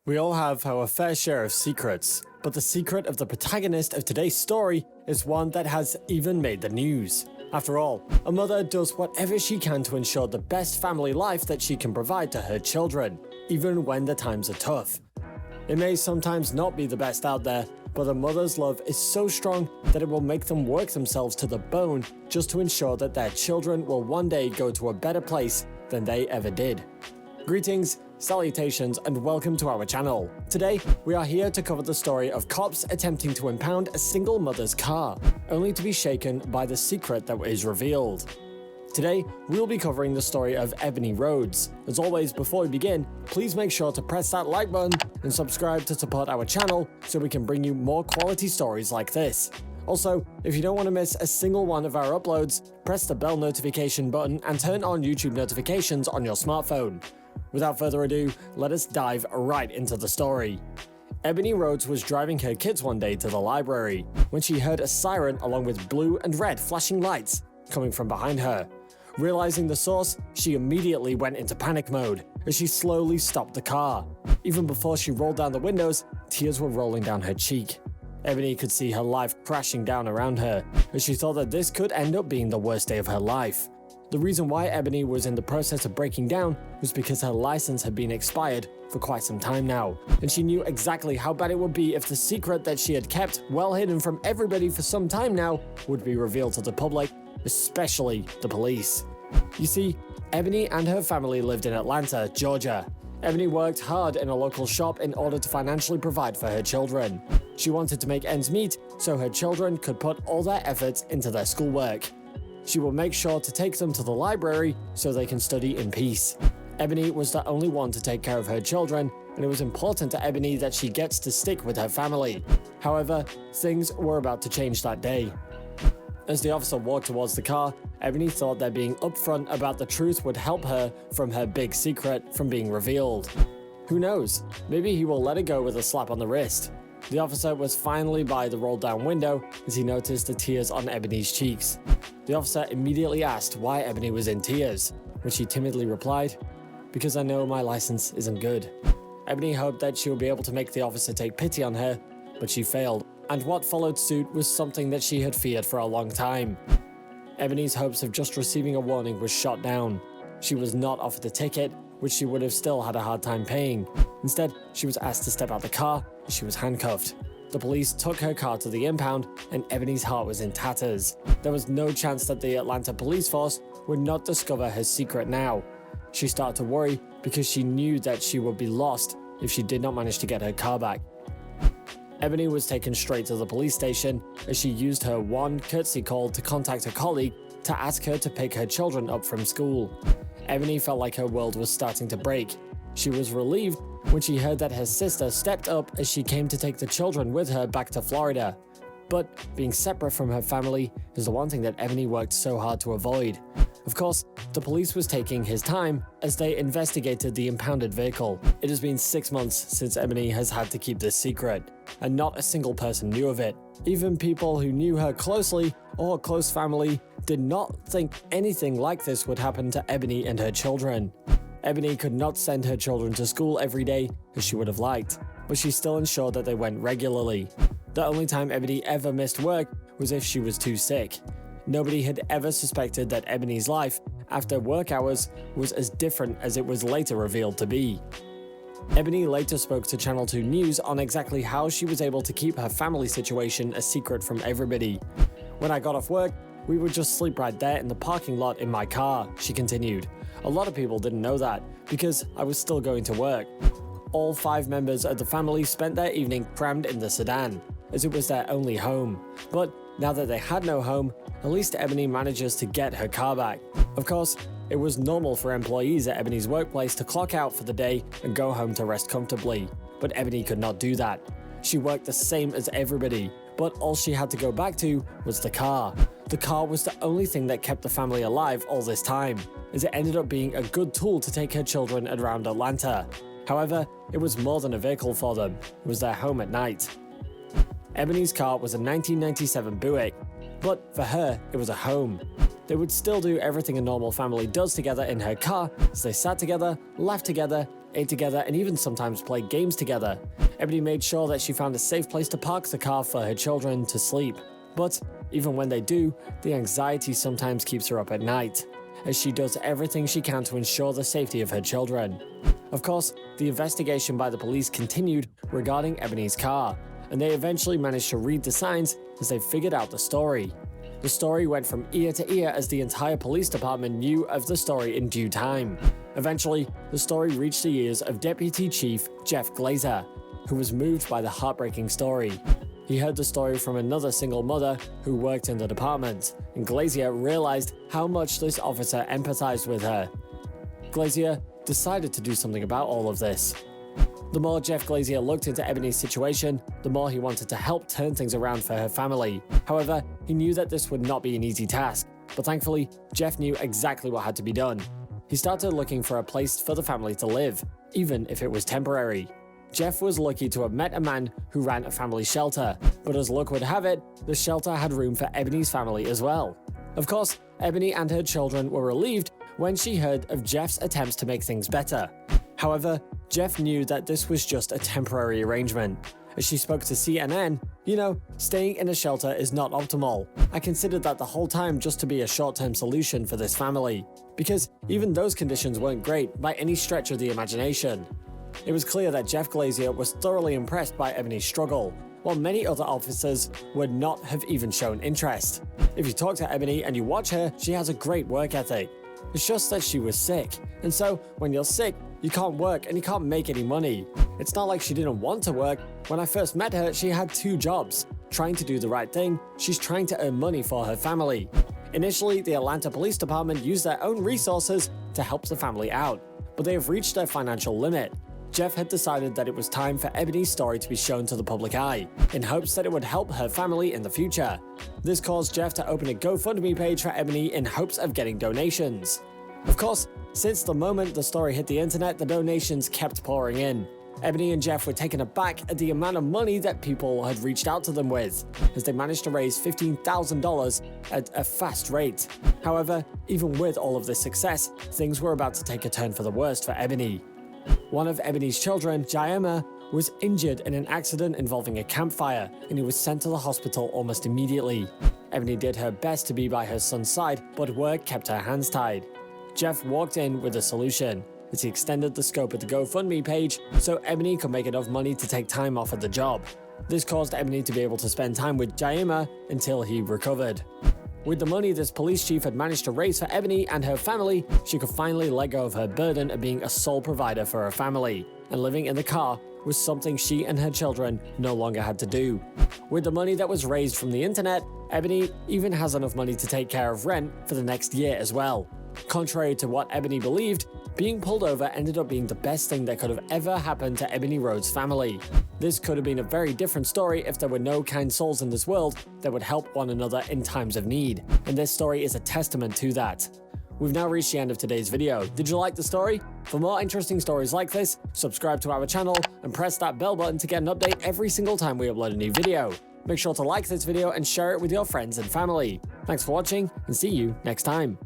We all have our fair share of secrets, but the secret of the protagonist of today's story is one that has even made the news. After all, a mother does whatever she can to ensure the best family life that she can provide to her children, even when the times are tough. It may sometimes not be the best out there, but a mother's love is so strong that it will make them work themselves to the bone just to ensure that their children will one day go to a better place than they ever did. Greetings, salutations, and welcome to our channel. Today, we are here to cover the story of cops attempting to impound a single mother's car, only to be shaken by the secret that is revealed. Today, we'll be covering the story of Ebony Rhodes. As always, before we begin, please make sure to press that like button and subscribe to support our channel so we can bring you more quality stories like this. Also, if you don't want to miss a single one of our uploads, press the bell notification button and turn on YouTube notifications on your smartphone. Without further ado, let us dive right into the story. Ebony Rhodes was driving her kids one day to the library when she heard a siren along with blue and red flashing lights coming from behind her. Realizing the source, she immediately went into panic mode as she slowly stopped the car. Even before she rolled down the windows, tears were rolling down her cheek. Ebony could see her life crashing down around her as she thought that this could end up being the worst day of her life. The reason why Ebony was in the process of breaking down was because her license had been expired for quite some time now, and she knew exactly how bad it would be if the secret that she had kept well hidden from everybody for some time now would be revealed to the public, especially the police. You see, Ebony and her family lived in Atlanta, Georgia. Ebony worked hard in a local shop in order to financially provide for her children. She wanted to make ends meet so her children could put all their efforts into their schoolwork. She will make sure to take them to the library so they can study in peace. Ebony was the only one to take care of her children, and it was important to Ebony that she gets to stick with her family. However, things were about to change that day. As the officer walked towards the car, Ebony thought that being upfront about the truth would help her from her big secret from being revealed. Who knows, maybe he will let it go with a slap on the wrist. The officer was finally by the rolled down window as he noticed the tears on Ebony's cheeks. The officer immediately asked why Ebony was in tears, when she timidly replied, "Because I know my license isn't good." Ebony hoped that she would be able to make the officer take pity on her, but she failed, and what followed suit was something that she had feared for a long time. Ebony's hopes of just receiving a warning was shot down. She was not offered a ticket, which she would have still had a hard time paying. Instead, she was asked to step out the car as she was handcuffed. The police took her car to the impound, and Ebony's heart was in tatters. There was no chance that the Atlanta police force would not discover her secret now. She started to worry because she knew that she would be lost if she did not manage to get her car back. Ebony was taken straight to the police station as she used her one courtesy call to contact a colleague to ask her to pick her children up from school. Ebony felt like her world was starting to break. She was relieved when she heard that her sister stepped up as she came to take the children with her back to Florida. But being separate from her family is the one thing that Ebony worked so hard to avoid. Of course, the police was taking his time as they investigated the impounded vehicle. It has been 6 months since Ebony has had to keep this secret, and not a single person knew of it. Even people who knew her closely or close family did not think anything like this would happen to Ebony and her children. Ebony could not send her children to school every day as she would have liked, but she still ensured that they went regularly. The only time Ebony ever missed work was if she was too sick. Nobody had ever suspected that Ebony's life after work hours was as different as it was later revealed to be. Ebony later spoke to Channel 2 News on exactly how she was able to keep her family situation a secret from everybody. "When I got off work, we would just sleep right there in the parking lot in my car," she continued. "A lot of people didn't know that because I was still going to work." All 5 members of the family spent their evening crammed in the sedan, as it was their only home. But now that they had no home, at least Ebony manages to get her car back. Of course, it was normal for employees at Ebony's workplace to clock out for the day and go home to rest comfortably, but Ebony could not do that. She worked the same as everybody, but all she had to go back to was the car. The car was the only thing that kept the family alive all this time, as it ended up being a good tool to take her children around Atlanta. However, it was more than a vehicle for them. It was their home at night. Ebony's car was a 1997 Buick, but for her, it was a home. They would still do everything a normal family does together in her car as they sat together, laughed together, ate together, and even sometimes played games together. Ebony made sure that she found a safe place to park the car for her children to sleep. But even when they do, the anxiety sometimes keeps her up at night, as she does everything she can to ensure the safety of her children. Of course, the investigation by the police continued regarding Ebony's car, and they eventually managed to read the signs as they figured out the story. The story went from ear to ear as the entire police department knew of the story in due time. Eventually, the story reached the ears of Deputy Chief Jeff Glazer, who was moved by the heartbreaking story. He heard the story from another single mother who worked in the department, and Glazer realized how much this officer empathized with her. Glazer decided to do something about all of this. The more Jeff Glazer looked into Ebony's situation, the more he wanted to help turn things around for her family. However, he knew that this would not be an easy task, but thankfully, Jeff knew exactly what had to be done. He started looking for a place for the family to live, even if it was temporary. Jeff was lucky to have met a man who ran a family shelter, but as luck would have it, the shelter had room for Ebony's family as well. Of course, Ebony and her children were relieved when she heard of Jeff's attempts to make things better. However, Jeff knew that this was just a temporary arrangement. As she spoke to CNN, staying in a shelter is not optimal. I considered that the whole time just to be a short-term solution for this family, because even those conditions weren't great by any stretch of the imagination. It was clear that Jeff Glazer was thoroughly impressed by Ebony's struggle, while many other officers would not have even shown interest. If you talk to Ebony and you watch her, she has a great work ethic. It's just that she was sick, and so when you're sick, you can't work and you can't make any money. It's not like she didn't want to work. When I first met her, she had 2 jobs. Trying to do the right thing, she's trying to earn money for her family. Initially, the Atlanta Police Department used their own resources to help the family out, but they have reached their financial limit. Jeff had decided that it was time for Ebony's story to be shown to the public eye, in hopes that it would help her family in the future. This caused Jeff to open a GoFundMe page for Ebony in hopes of getting donations. Of course, since the moment the story hit the internet, the donations kept pouring in. Ebony and Jeff were taken aback at the amount of money that people had reached out to them with, as they managed to raise $15,000 at a fast rate. However, even with all of this success, things were about to take a turn for the worst for Ebony. One of Ebony's children, Jaima, was injured in an accident involving a campfire, and he was sent to the hospital almost immediately. Ebony did her best to be by her son's side, but work kept her hands tied. Jeff walked in with a solution, as he extended the scope of the GoFundMe page so Ebony could make enough money to take time off of the job. This caused Ebony to be able to spend time with Jaima until he recovered. With the money this police chief had managed to raise for Ebony and her family, she could finally let go of her burden of being a sole provider for her family, and living in the car was something she and her children no longer had to do. With the money that was raised from the internet, Ebony even has enough money to take care of rent for the next year as well. Contrary to what Ebony believed, being pulled over ended up being the best thing that could have ever happened to Ebony Rhodes' family. This could have been a very different story if there were no kind souls in this world that would help one another in times of need, and this story is a testament to that. We've now reached the end of today's video. Did you like the story? For more interesting stories like this, subscribe to our channel and press that bell button to get an update every single time we upload a new video. Make sure to like this video and share it with your friends and family. Thanks for watching, and see you next time.